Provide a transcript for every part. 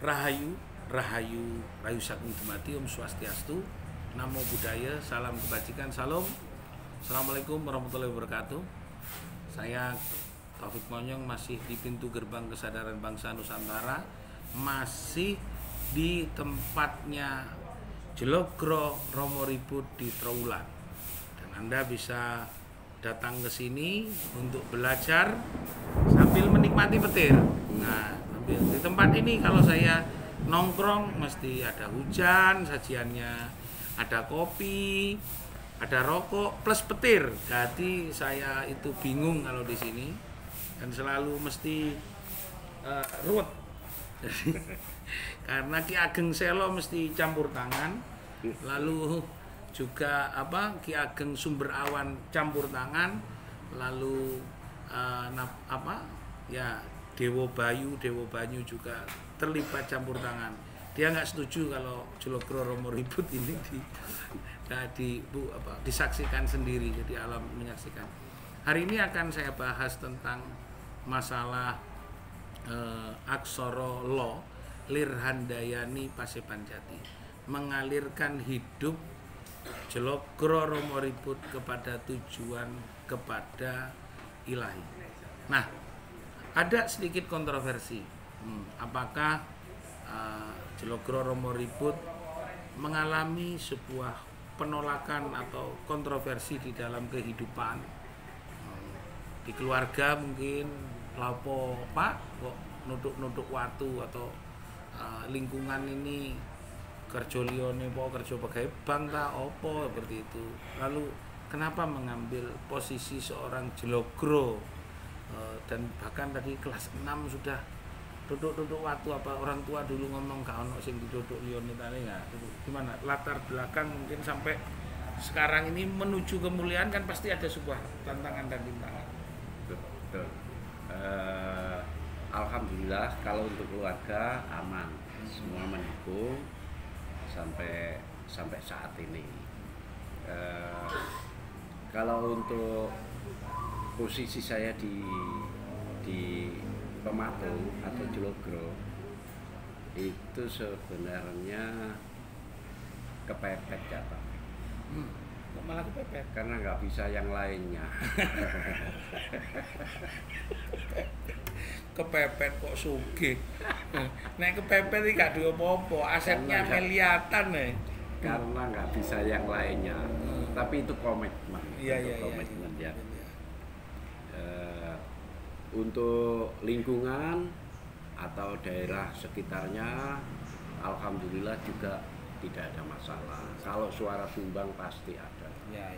Rahayu, Rahayu, Rahayu Sagung Dumadi, Om Swastiastu, Namo Buddhaya, Salam Kebajikan, Salam. Assalamualaikum warahmatullahi wabarakatuh. Saya Taufik Monyong masih di pintu gerbang kesadaran bangsa Nusantara, masih di tempatnya Jelogro Romo Ribut di Trowulan. Dan Anda bisa datang ke sini untuk belajar sambil menikmati petir. Nah, di tempat ini kalau saya nongkrong mesti ada hujan, sajiannya ada kopi, ada rokok plus petir. Jadi saya itu bingung kalau di sini dan selalu mesti ruwet. Karena Ki Ageng Selo mesti campur tangan, lalu juga Ki Ageng Sumber Awan campur tangan, lalu Dewo Bayu juga terlibat campur tangan. Dia nggak setuju kalau Jelogro Romo Ribut ini disaksikan sendiri, jadi alam menyaksikan. Hari ini akan saya bahas tentang masalah Aksara Lo Lir Handayani Paseban Jati, mengalirkan hidup Jelogro Romo Ribut kepada tujuan, kepada ilahi. Nah, ada sedikit kontroversi. Apakah Jelogro Romo Ribut mengalami sebuah penolakan atau kontroversi di dalam kehidupan, di keluarga mungkin, lapo Pak kok nutuk watu, atau lingkungan ini kerja liyane po, kerja pegawai bank ta opo, seperti itu. Lalu kenapa mengambil posisi seorang Jelogro? Dan bahkan tadi kelas 6 sudah duduk waktu, apa orang tua dulu ngomong gak ono sing duduk liyane tane enggak. Gimana latar belakang mungkin sampai sekarang ini menuju kemuliaan, kan pasti ada sebuah tantangan dan rintangan. Betul. Alhamdulillah kalau untuk keluarga aman, semua mendukung sampai saat ini. Kalau untuk posisi saya di Pematung atau Jelogro itu sebenarnya kepepet ya Pak. Kok malah kepepet? Karena nggak bisa yang lainnya. Kepepet kok sugih. Nek kepepet iki gak duwe apa-apa, asetnya miliatan nih. Karena nggak bisa yang lainnya. Tapi itu komitmen. Iya. Ya. Untuk lingkungan atau daerah sekitarnya, alhamdulillah juga tidak ada masalah. Kalau suara sumbang pasti ada. Ya.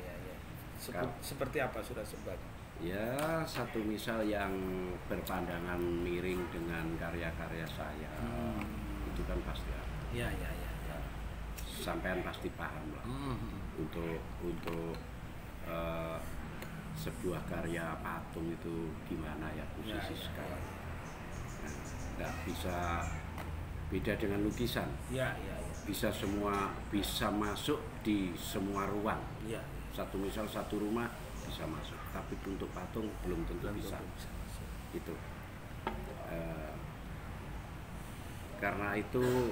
Seperti apa sudah sumbang? Ya, satu misal yang berpandangan miring dengan karya-karya saya, itu kan pasti ada. Ya. Sampean pasti paham lah. Untuk sebuah karya patung itu gimana ya posisi sekarang. Nah, nggak bisa beda dengan lukisan. Ya. Bisa masuk di semua ruang. Ya. Satu misal satu rumah bisa masuk, tapi untuk patung belum tentu bisa. Itu karena itu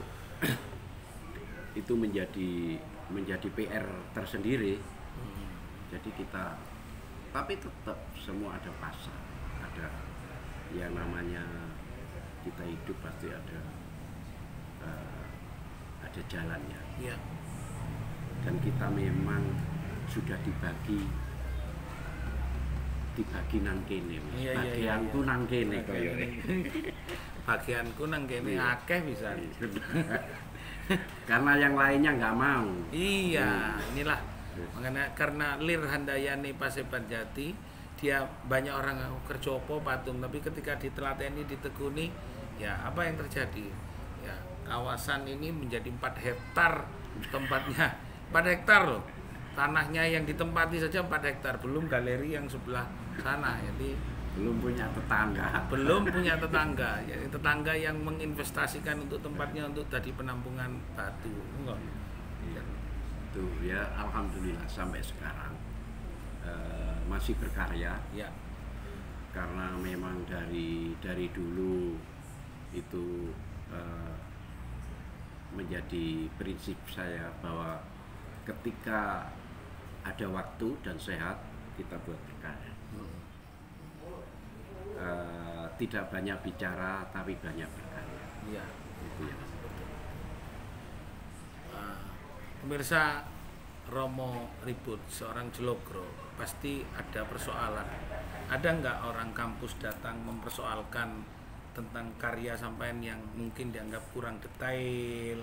menjadi PR tersendiri. Jadi tapi tetap semua ada pasar, ada yang namanya kita hidup pasti ada jalannya. Ya. Dan kita memang sudah dibagi nang kene. Bagianku nang kene kaya. Bagianku nang kene akeh bisa. Karena yang lainnya nggak mau. Iya, inilah karena Lir Handayani Paseban Jati, dia banyak orang kerja apa patung, tapi ketika ditelateni, ditekuni, ya apa yang terjadi? Ya, kawasan ini menjadi 4 hektar tempatnya. 4 hektar loh. Tanahnya yang ditempati saja 4 hektar, belum galeri yang sebelah sana. Jadi belum punya tetangga. Jadi tetangga yang menginvestasikan untuk tempatnya untuk tadi penampungan batu. Enggak. Itu ya, alhamdulillah sampai sekarang masih berkarya. Ya. Karena memang dari dulu itu menjadi prinsip saya bahwa ketika ada waktu dan sehat kita buat berkarya. Tidak banyak bicara tapi banyak berkarya. Iya. Itu ya. Pemirsa, Romo Ribut, seorang Jelogro, pasti ada persoalan. Ada nggak orang kampus datang mempersoalkan tentang karya sampean yang mungkin dianggap kurang detail,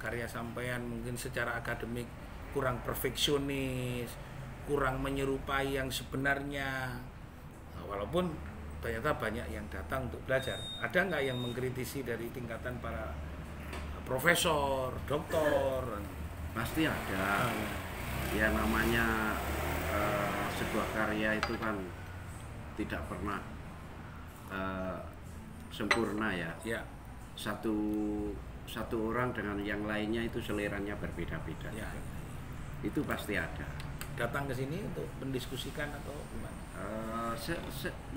karya sampean mungkin secara akademik kurang perfeksionis, kurang menyerupai yang sebenarnya, walaupun ternyata banyak yang datang untuk belajar. Ada nggak yang mengkritisi dari tingkatan para profesor, doktor? Pasti ada. Ya namanya sebuah karya itu kan tidak pernah sempurna ya. Ya. Satu orang dengan yang lainnya itu seleranya berbeda-beda. Ya. Itu pasti ada. Datang ke sini untuk mendiskusikan atau gimana?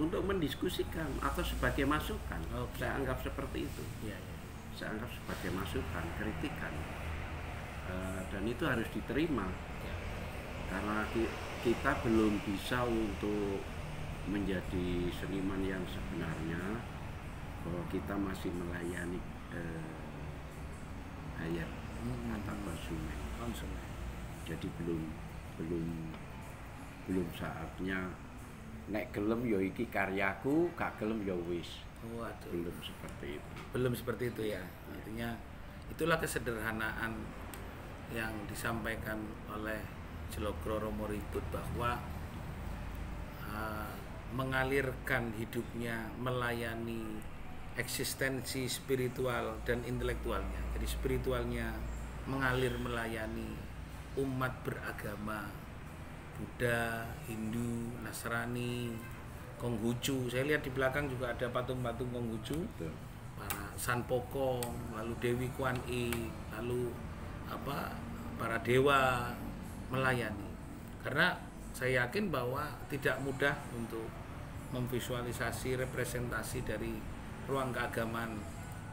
Untuk mendiskusikan atau sebagai masukan. Okay. Saya anggap seperti itu. Ya, ya. Saya anggap sebagai masukan, kritikan, dan itu harus diterima. Ya. Karena kita belum bisa untuk menjadi seniman yang sebenarnya, bahwa kita masih melayani buyer atau konsumen. Jadi belum saatnya nek gelem ya iki karyaku, gak gelem ya wis. Waduh. Belum seperti itu. Belum seperti itu ya. Artinya itulah kesederhanaan yang disampaikan oleh Jelogro Romo Ribut, bahwa mengalirkan hidupnya melayani eksistensi spiritual dan intelektualnya. Jadi spiritualnya mengalir melayani umat beragama Buddha, Hindu, Nasrani, Konghucu. Saya lihat di belakang juga ada patung-patung Konghucu, para San Pokong, lalu Dewi Kuan Yin, lalu para dewa melayani. Karena saya yakin bahwa tidak mudah untuk memvisualisasi representasi dari ruang keagamaan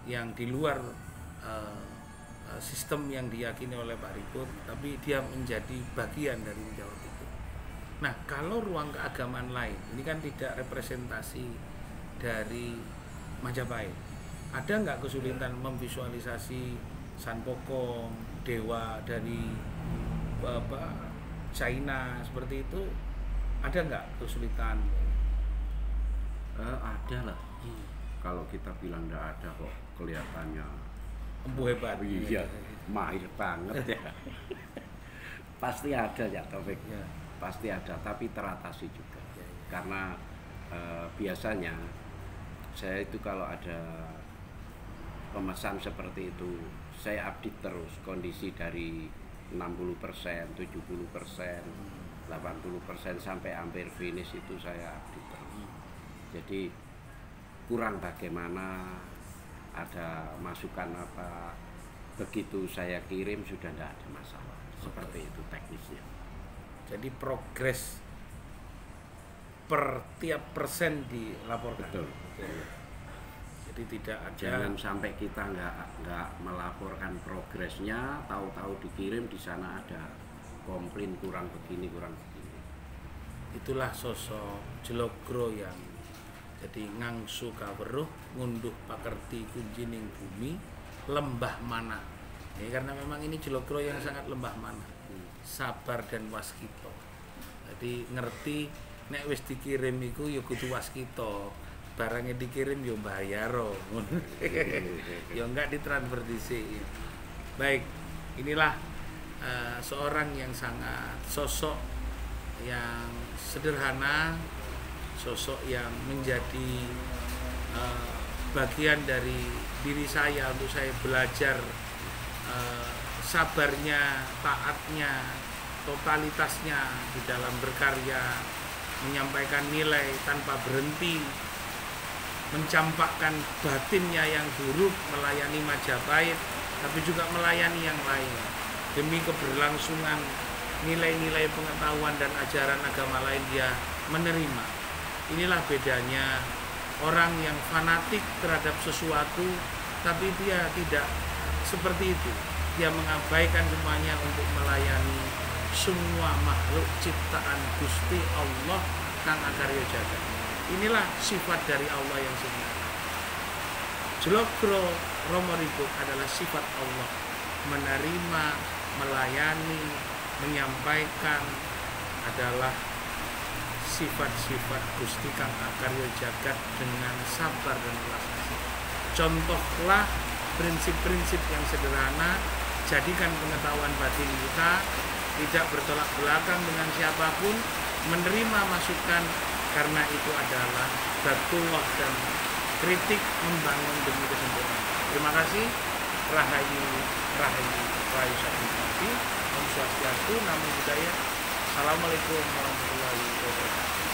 yang di luar sistem yang diyakini oleh Pak Ribut, tapi dia menjadi bagian dari menjawab itu. Nah, kalau ruang keagamaan lain, ini kan tidak representasi dari Majapahit. Ada nggak kesulitan memvisualisasi San Pokong, dewa dari China seperti itu? Ada nggak kesulitan? Ada lah. Kalau kita bilang nggak ada kok, kelihatannya empu hebat. Iya, mahir banget ya. Pasti ada ya, Taufik. Ya. Pasti ada, tapi teratasi juga. Karena biasanya saya itu kalau ada pemesan seperti itu, saya update terus kondisi dari 60%, 70%, 80% sampai hampir finish itu saya update terus. Jadi kurang bagaimana, ada masukan apa, begitu saya kirim sudah tidak ada masalah. Seperti itu teknisnya. Jadi progres per tiap persen dilaporkan. Betul. Jadi tidak ada. Jangan sampai kita nggak melaporkan progresnya, tahu-tahu dikirim di sana ada komplain kurang begini. Itulah sosok Jelogro yang jadi ngangsu kaweruh ngunduh pakerti kunjining bumi lembah mana. Ya, karena memang ini Jelogro yang sangat lembah mana. Sabar dan waskito. Jadi ngerti nek wis dikirim iku ya kudu waskito. Barangnya dikirim ya bayaro. Ya enggak ditransfer dhisik. Baik, inilah seorang yang sangat sosok yang sederhana, sosok yang menjadi bagian dari diri saya untuk saya belajar sabarnya, taatnya, totalitasnya di dalam berkarya, menyampaikan nilai tanpa berhenti, mencampakkan batinnya yang buruk, melayani Majapahit, tapi juga melayani yang lain demi keberlangsungan nilai-nilai pengetahuan dan ajaran agama lain dia menerima. Inilah bedanya orang yang fanatik terhadap sesuatu tapi dia tidak seperti itu. Dia mengabaikan semuanya untuk melayani semua makhluk ciptaan Gusti Allah kang akarya jagat. Inilah sifat dari Allah yang sebenarnya. Jelogro Romo Ribut adalah sifat Allah, menerima, melayani, menyampaikan adalah sifat-sifat Gusti kang akarya jagat dengan sabar dan welas asih. Contohlah prinsip-prinsip yang sederhana, jadikan pengetahuan batin kita tidak bertolak belakang dengan siapapun, menerima masukan karena itu adalah batullah dan kritik membangun demi kesempurnaan. Terima kasih. Rahayu, Rahayu, Rahayu Sakti, Om Swastiastu, Namo Buddhaya. Assalamualaikum warahmatullahi wabarakatuh.